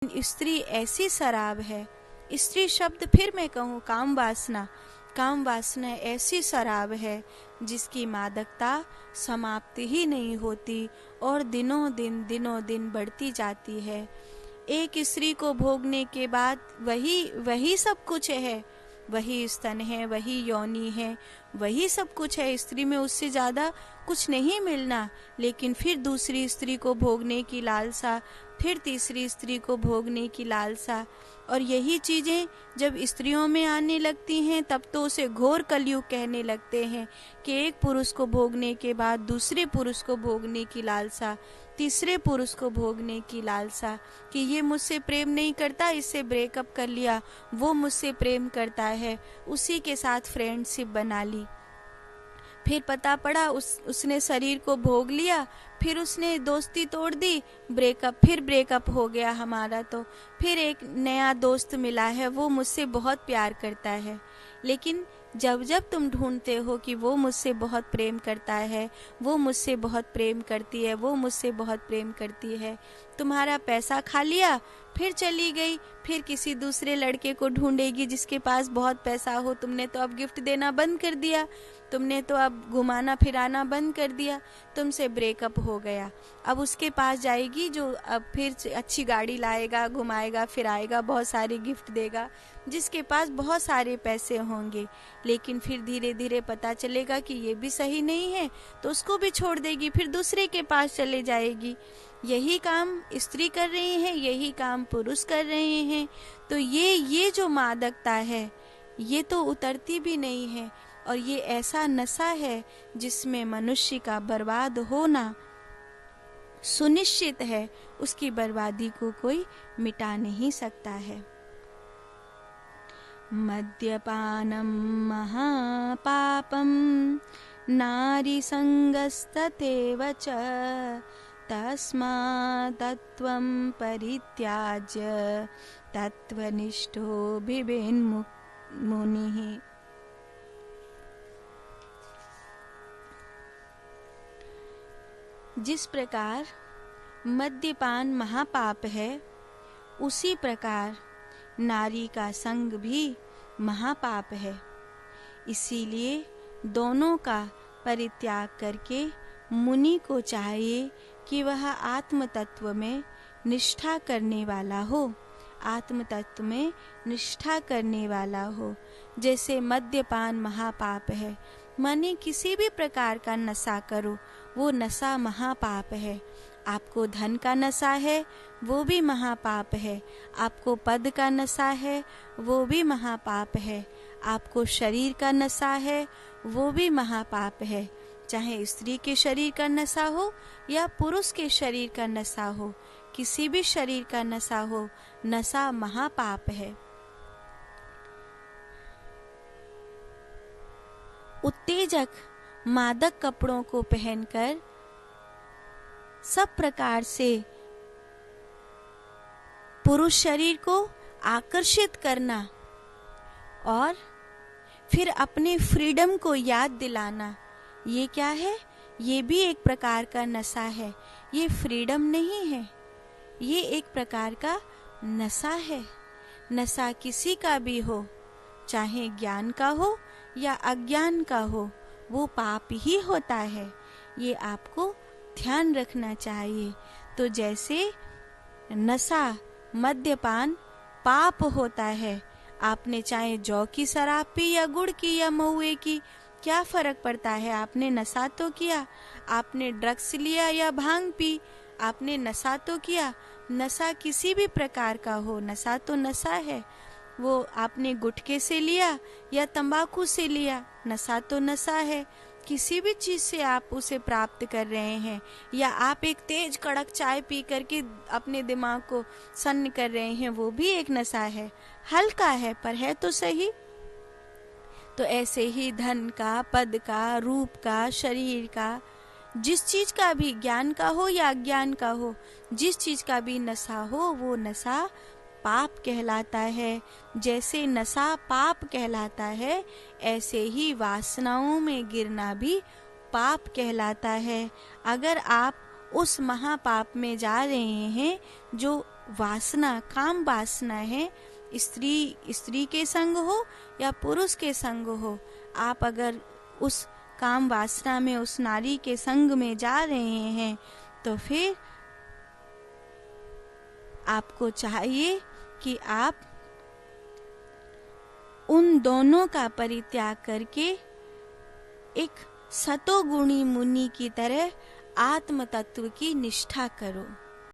लेकिन स्त्री ऐसी शराब है, स्त्री शब्द फिर मैं कहूँ काम वासना ऐसी शराब है जिसकी मादकता समाप्ति ही नहीं होती और दिनों दिन बढ़ती जाती है। एक स्त्री को भोगने के बाद वही सब कुछ है, वही स्तन है, वही योनि है, वही सब कुछ है स्त्री में, उससे ज़्यादा कुछ नहीं मिलना। लेकिन फिर दूसरी स्त्री को भोगने की लालसा, फिर तीसरी स्त्री को भोगने की लालसा, और यही चीज़ें जब स्त्रियों में आने लगती हैं तब तो उसे घोर कलयुग कहने लगते हैं कि एक पुरुष को भोगने के बाद दूसरे पुरुष को भोगने की लालसा, तीसरे पुरुष को भोगने की लालसा, कि ये मुझसे प्रेम नहीं करता, इससे ब्रेकअप कर लिया, वो मुझसे प्रेम करता है, उसी के साथ फ्रेंडशिप बना ली। फिर पता पड़ा उसने शरीर को भोग लिया, फिर उसने दोस्ती तोड़ दी, फिर ब्रेकअप हो गया हमारा। तो फिर एक नया दोस्त मिला है, वो मुझसे बहुत प्यार करता है। लेकिन जब तुम ढूंढते हो कि वो मुझसे बहुत प्रेम करता है, वो मुझसे बहुत प्रेम करती है, वो मुझसे बहुत प्रेम करती है, तुम्हारा पैसा खा लिया, फिर चली गई, फिर किसी दूसरे लड़के को ढूंढेगी जिसके पास बहुत पैसा हो। तुमने तो अब गिफ्ट देना बंद कर दिया, तुमने तो अब घुमाना फिराना बंद कर दिया, तुमसे ब्रेकअप हो गया। अब उसके पास जाएगी जो अब फिर अच्छी गाड़ी लाएगा, घुमाएगा फिराएगा, बहुत सारे गिफ्ट देगा, जिसके पास बहुत सारे पैसे होंगे। लेकिन फिर धीरे धीरे पता चलेगा कि ये भी सही नहीं है, तो उसको भी छोड़ देगी, फिर दूसरे के पास चले जाएगी। यही काम स्त्री कर रही है, यही काम पुरुष कर रहे हैं। तो ये जो मादकता है ये तो उतरती भी नहीं है, और ये ऐसा नशा है जिसमें मनुष्य का बर्बाद होना सुनिश्चित है, उसकी बर्बादी को कोई मिटा नहीं सकता है। मद्यपानं महापापं नारी संगस्तथैव च तस्मात् तत्त्वं परित्याज्य तत्त्वनिष्ठो भिवेन्मुनिः। जिस प्रकार मद्यपान महापाप है, उसी प्रकार नारी का संग भी महापाप है। इसीलिए दोनों का परित्याग करके मुनि को चाहिए कि वह आत्म तत्व में निष्ठा करने वाला हो, आत्म तत्व में निष्ठा करने वाला हो। जैसे मद्यपान महापाप है, माने किसी भी प्रकार का नशा करो, वो नशा महापाप है। आपको धन का नशा है, वो भी महापाप है। आपको पद का नशा है, वो भी महापाप है। आपको शरीर का नशा है, वो भी महापाप है। चाहे स्त्री के शरीर का नशा हो या पुरुष के शरीर का नशा हो, किसी भी शरीर का नशा हो, नशा महापाप है। उत्तेजक मादक कपड़ों को पहनकर सब प्रकार से पुरुष शरीर को आकर्षित करना और फिर अपने फ्रीडम को याद दिलाना, ये क्या है? ये भी एक प्रकार का नशा है। ये फ्रीडम नहीं है, ये एक प्रकार का नशा है। नशा किसी का भी हो, चाहे ज्ञान का हो या अज्ञान का हो, वो पाप ही होता है। ये आपको ध्यान रखना चाहिए। तो जैसे नशा मद्यपान पाप होता है, आपने चाहे जौ की शराब पी या गुड़ की या महुए की, क्या फर्क पड़ता है? आपने नशा तो किया। आपने ड्रग्स लिया या भांग पी, आपने नशा तो किया। नशा किसी भी प्रकार का हो, नशा तो नशा है। वो आपने गुटखे से लिया या तंबाकू से लिया, नशा तो नशा है। किसी भी चीज़ से आप उसे प्राप्त कर रहे हैं, या आप एक तेज कड़क चाय पी करके अपने दिमाग को सन्न कर रहे हैं, वो भी एक नशा है। हल्का है पर है तो सही। तो ऐसे ही धन का, पद का, रूप का, शरीर का, जिस चीज का भी, ज्ञान का हो या अज्ञान का हो, जिस चीज का भी नशा हो, वो नशा पाप कहलाता है। जैसे नशा पाप कहलाता है, ऐसे ही वासनाओं में गिरना भी पाप कहलाता है। अगर आप उस महापाप में जा रहे हैं जो वासना, काम वासना है, स्त्री के संग हो या पुरुष के संग हो, आप अगर उस काम वासना में, उस नारी के संग में जा रहे हैं, तो फिर आपको चाहिए कि आप उन दोनों का परित्याग करके एक सतोगुणी मुनि की तरह आत्म तत्व की निष्ठा करो।